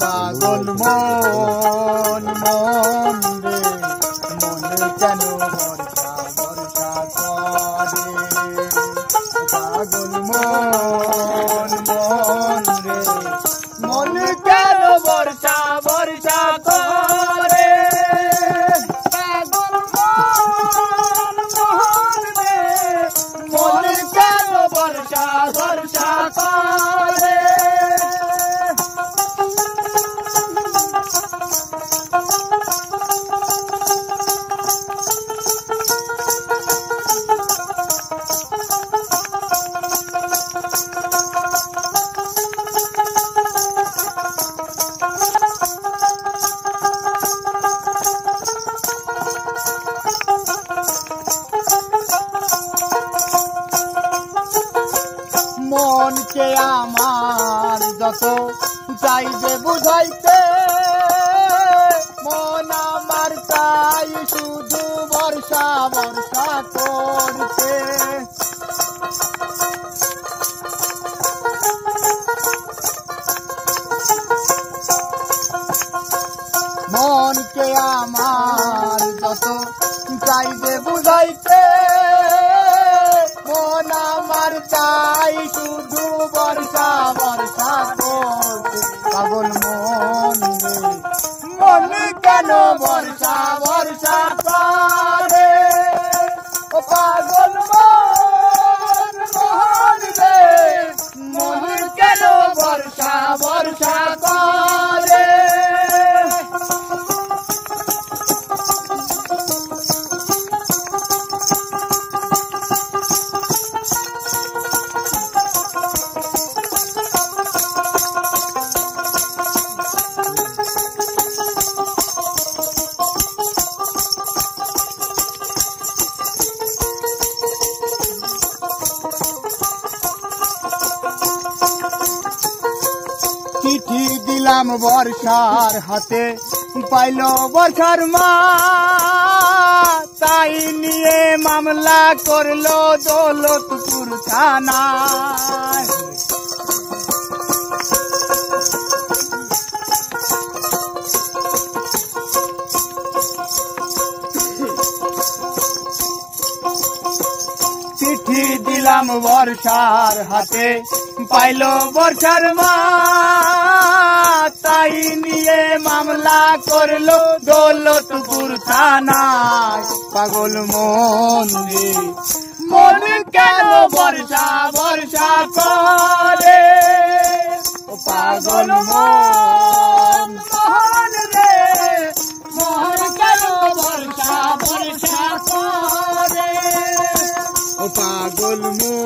পাগল মন মন রে মন কেন বর্ষা বর্ষা করে পাগল মন মন রে মন কেন বর্ষা বর্ষা করে পাগল মন মন রে মন কেন বর্ষা বর্ষা করে মন কে আমার যত চাই যে বুঝাইতে মন আমার চাই শুধু বর্ষা বর্ষা করতে মন কে আমার যত চাই যে বুঝাইতে মন আমার চাই শুধু বর্ষা বর্ষা করতে পাগল মন মন কেন বর্ষা বর্ষা করে ও পাগল মন মন রে মন কেন বর্ষা বর্ষা করে চিঠি দিলাম বর্ষার হাতে পাইল বর্ষার মা তাই নিয়ে মামলা করলো দৌলতপুর থানায় চিঠি দিলাম বর্ষার হাতে পাইল বর্ষার মা তাই নিয়ে মামলা করলো দৌলতপুর থানায় পাগল মন রে মন কেন বর্ষা বর্ষা করে ও পাগল মন মন রে মন কেন বর্ষা বর্ষা করে ও পাগল মন